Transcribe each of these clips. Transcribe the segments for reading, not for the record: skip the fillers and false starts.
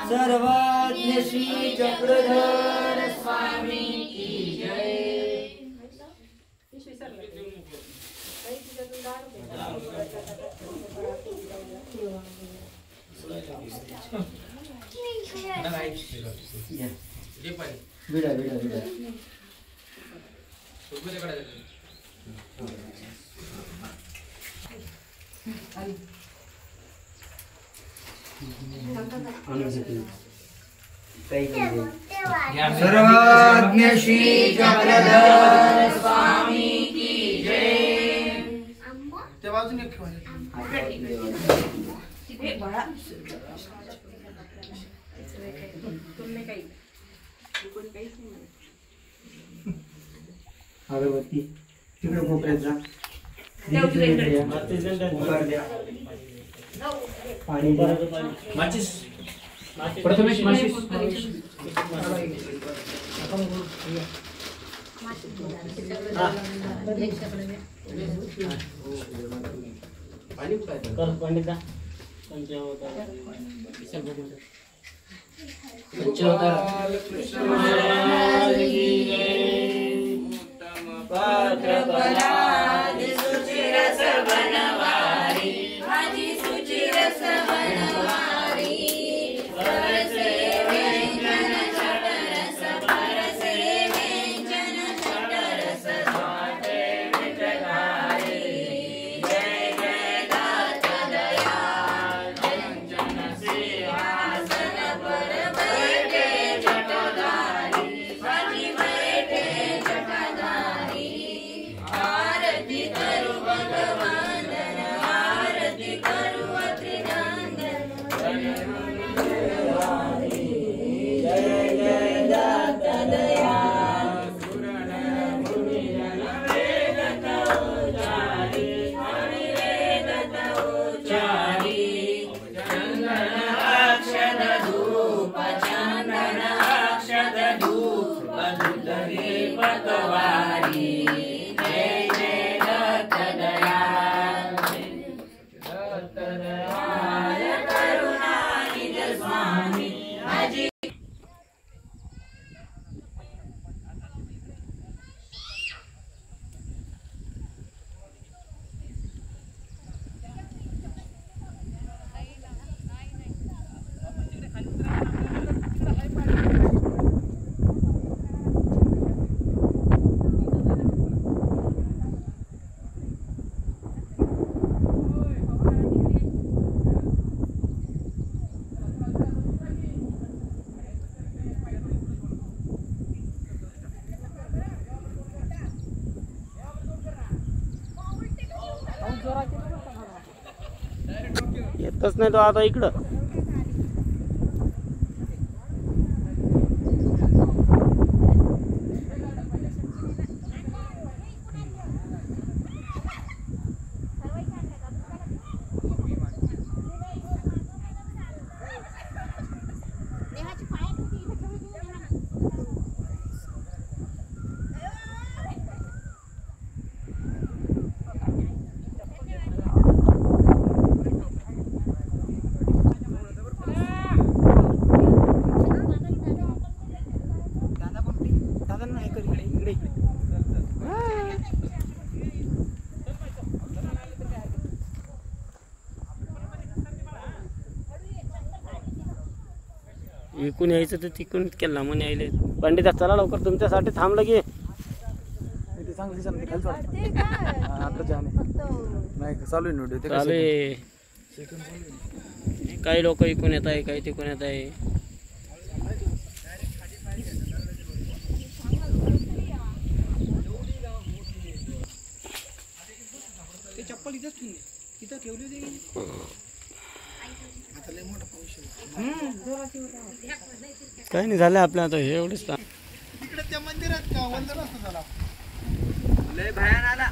सर्वज्ञ श्री चक्रधर स्वामी की जय। विडा विडा विडा सर्वज्ञ श्री चक्रधर स्वामी की जय। अगरबत्ती तिकडे कोपऱ्यात जा, पाणी माचिस प्रथमेश माचिस पंडिता येतच नाही तो आता इकडं। इकून यायचं तर तिकून केला लांबून यायले। पंडिता चला लवकर, तुमच्यासाठी थांबलं की चालू आहे. काही लोक इकून येत आहे, काही तिकून येत आहे. चप्पल इथं ठेवली होती. काही नाही झालं आपल्या आता हे एवढंच. तिकडे त्या मंदिरात का वंदन असतं झाला लय भयान आला.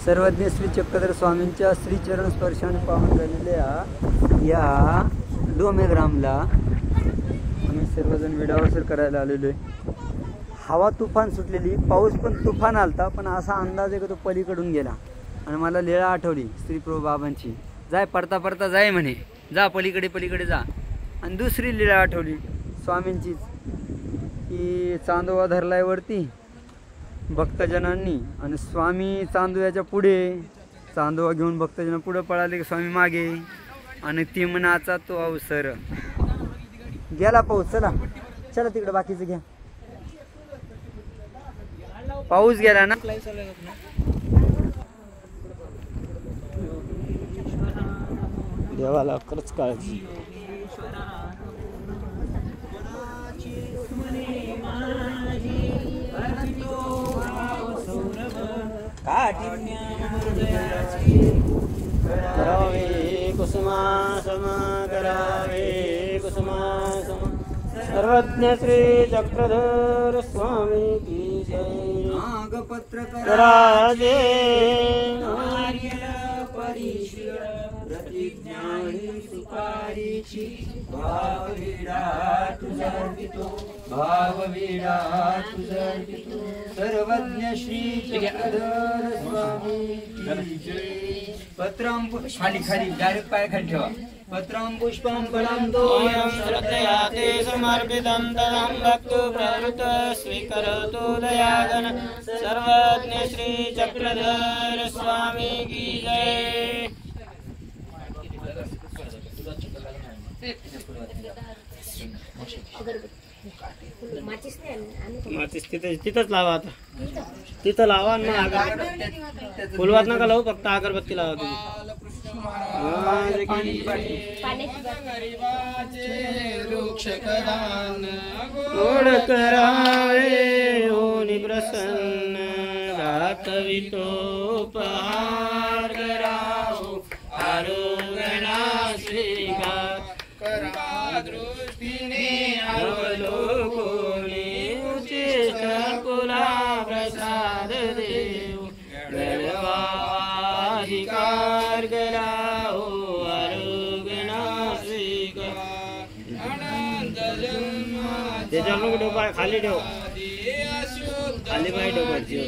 सर्वज्ञ श्री चक्रधर स्वामींच्या श्रीचरण स्पर्शाने पावन झालेल्या या डोमेग्रामला आम्ही सर्वजण विडावसर करायला आलेलो आहे. हवा तुफान सुटलेली, पाऊस पण तुफान आलता, पण असा अंदाज आहे की तो पलीकडून गेला. आणि मला लीळा आठवली श्रीप्रभू बाबांची, जाय पडता पडता जाय म्हणे, जा पलीकडे पलीकडे जा. आणि दुसरी लीळा आठवली स्वामींचीच, की चांदोवा धरलाय वरती भक्तजनांनी आणि स्वामी चांदोव्याच्या पुढे, चांदोवा घेऊन भक्तजन पुढे पळाले की स्वामी मागे, आणि तिमनाचा तो अवसर गेला पाऊस. चला चला तिकडे बाकीचं घ्या. पाऊस गेला ना. देवाला खरंच काळजी. करावे कुसुमासम, करावे कुसुमासम. सर्वज्ञ श्री चक्रधर स्वामी की जय. नागपत्र राजे प्रतिज्ञा सुपारीची, भावविडा तुझर्पितो, भावविडा तुझर्पितो. सर्वज्ञ श्री चक्रधर स्वामी की जय. पत्रम खाली खाली डायरेक्ट पाय खाली ठेवा. पत्रम पुष्पम फलं तोयं श्रद्धया ते समर्पितं तदं भक्तो प्रवृत्त स्वीकरोतु दयाघन. सर्वज्ञ श्री चक्रधर स्वामी की जय. माचीस तिथंच लावा. आता तिथं लावा ना. अगरबत्ती फुलवात नका लावू, फक्त अगरबत्ती लावा तुम्ही. गोड करावे होनी प्रसन्न, दातवितो पहार करावो आरोगणा श्रीकार. करा दृष्टीने अवलोकोने उचित कुला प्रसाद देव. गणवाधिकार करावो आरोगणा श्रीकार. त्याच्यामुळे डोका खाली ठेव, खाली पाय डोक्याची.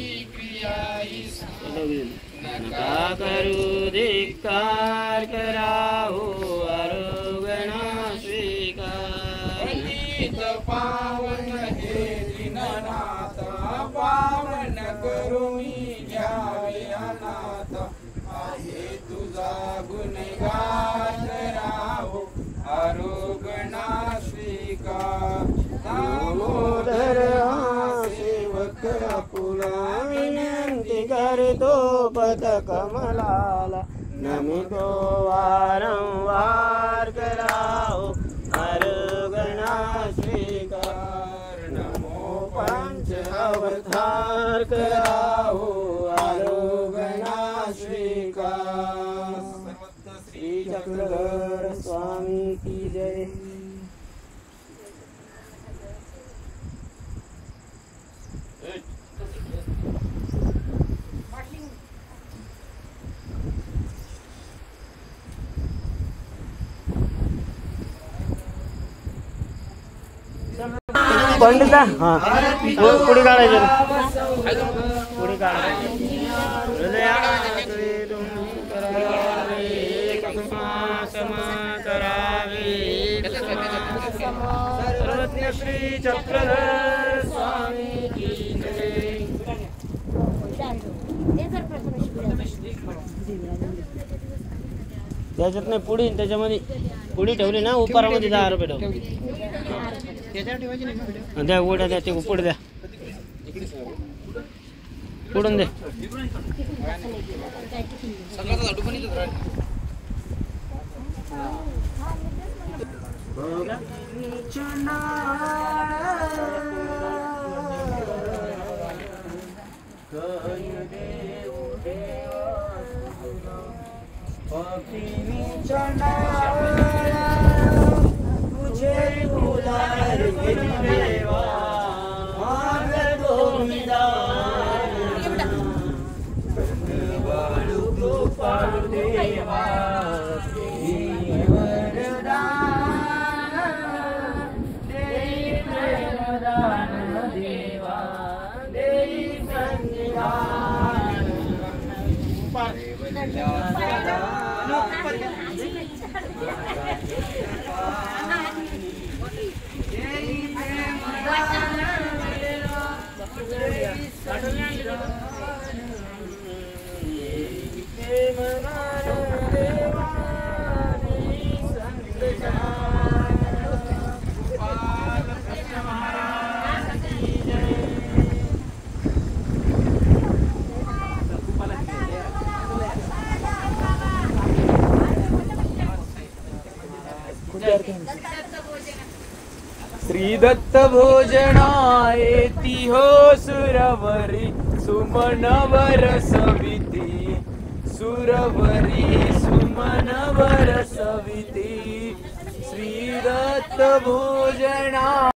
नका करू धिक्कार करावो आरोगणा स्वीकार. पावन हे दीननाथ, पावन करुणी घ्यावे अनाथ. आहे तुझा गुणगान करावो आरोगणा स्वीकार. दामोदर हा सेवक आपुला, विनंती करतो पद कमलाला. नमितो वारंवार करावो आरोगणा स्वीकार. नमो पंच अवतार करावो आरोगणा स्वीकार. श्री चक्रधर स्वामी की जय. पंडिता हा पुढे काढायचे, पुढे काढायचे. सर्वज्ञ श्री चक्रधर स्वामी की जय. त्याच्यात नाही पुडी, त्याच्यामध्ये पुडी ठेवली ना उपारामध्ये 10 रुपये ठेव. त्याच्यावर ठेवायची नाही का व्हिडिओ? आणि द्या गोड्या द्या, ते उपड द्या, पुडून दे. श्री दत्त भोजनायेती हो सुरवरी सुमन बरसविती सुरवरी सुमन बरसविती श्री दत्त भोजना